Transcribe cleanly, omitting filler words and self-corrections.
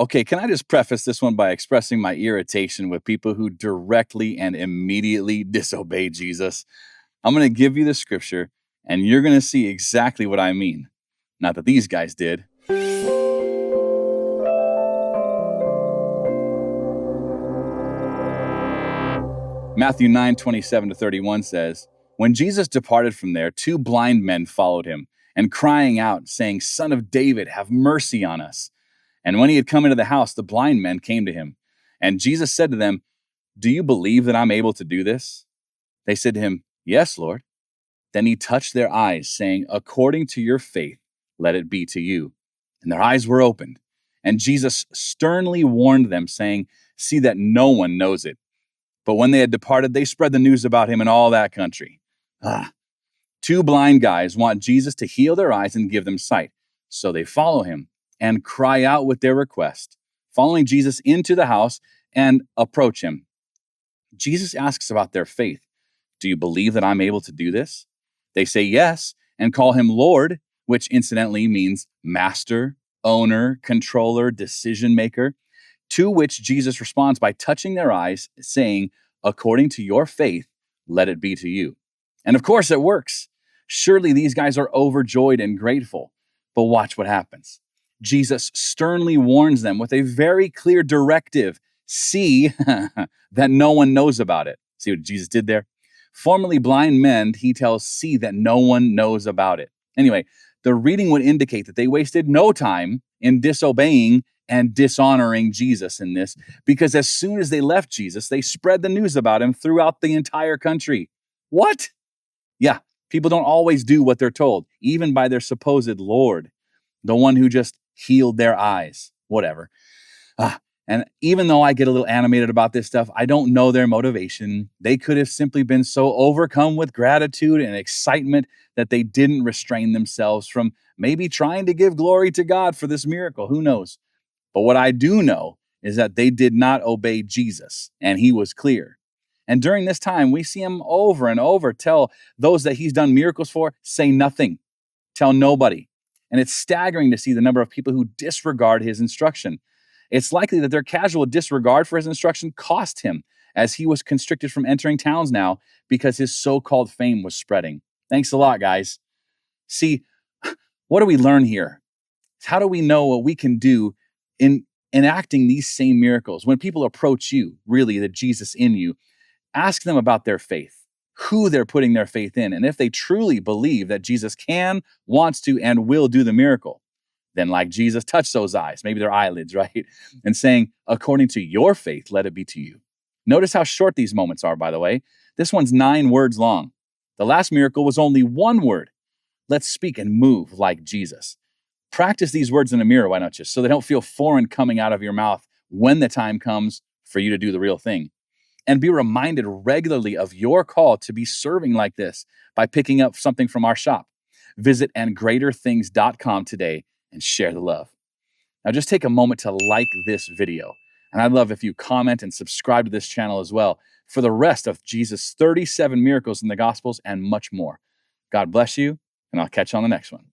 Okay, can I just preface this one by expressing my irritation with people who directly and immediately disobey Jesus? I'm going to give you the scripture, and you're going to see exactly what I mean. Not that these guys did. Matthew 9:27-31 says, "When Jesus departed from there, two blind men followed him, and crying out, saying, 'Son of David, have mercy on us.' And when he had come into the house, the blind men came to him. And Jesus said to them, 'Do you believe that I'm able to do this?' They said to him, 'Yes, Lord.' Then he touched their eyes, saying, 'According to your faith, let it be to you.' And their eyes were opened. And Jesus sternly warned them, saying, 'See that no one knows it.' But when they had departed, they spread the news about him in all that country." Two blind guys want Jesus to heal their eyes and give them sight. So they follow him and cry out with their request, following Jesus into the house and approach him. Jesus asks about their faith. "Do you believe that I'm able to do this?" They say yes and call him Lord, which incidentally means master, owner, controller, decision maker. To which Jesus responds by touching their eyes, saying, "According to your faith, let it be to you." And of course, it works. Surely these guys are overjoyed and grateful. But watch what happens. Jesus sternly warns them with a very clear directive. See that no one knows about it. See what Jesus did there? Formerly blind men, he tells, see that no one knows about it. Anyway, the reading would indicate that they wasted no time in disobeying and dishonoring Jesus in this, because as soon as they left Jesus, they spread the news about him throughout the entire country. What? Yeah, people don't always do what they're told, even by their supposed Lord, the one who just healed their eyes, whatever. And even though I get a little animated about this stuff, I don't know their motivation. They could have simply been so overcome with gratitude and excitement that they didn't restrain themselves from maybe trying to give glory to God for this miracle. Who knows? But what I do know is that they did not obey Jesus, and he was clear. And during this time, we see him over and over tell those that he's done miracles for, say nothing, tell nobody. And it's staggering to see the number of people who disregard his instruction. It's likely that their casual disregard for his instruction cost him, as he was constricted from entering towns now because his so-called fame was spreading. Thanks a lot, guys. See, what do we learn here? How do we know what we can do in enacting these same miracles? When people approach you, really the Jesus in you, ask them about their faith, who they're putting their faith in, and if they truly believe that Jesus can, wants to, and will do the miracle. Then, like Jesus, touch those eyes, maybe their eyelids, right? And saying, "According to your faith, let it be to you." Notice how short these moments are, by the way. This one's 9 words long. The last miracle was only 1 word. Let's speak and move like Jesus. Practice these words in a mirror, why not just, so they don't feel foreign coming out of your mouth when the time comes for you to do the real thing. And be reminded regularly of your call to be serving like this by picking up something from our shop. Visit andgreaterthings.com today and share the love. Now just take a moment to like this video. And I'd love if you comment and subscribe to this channel as well for the rest of Jesus' 37 miracles in the Gospels and much more. God bless you, and I'll catch you on the next one.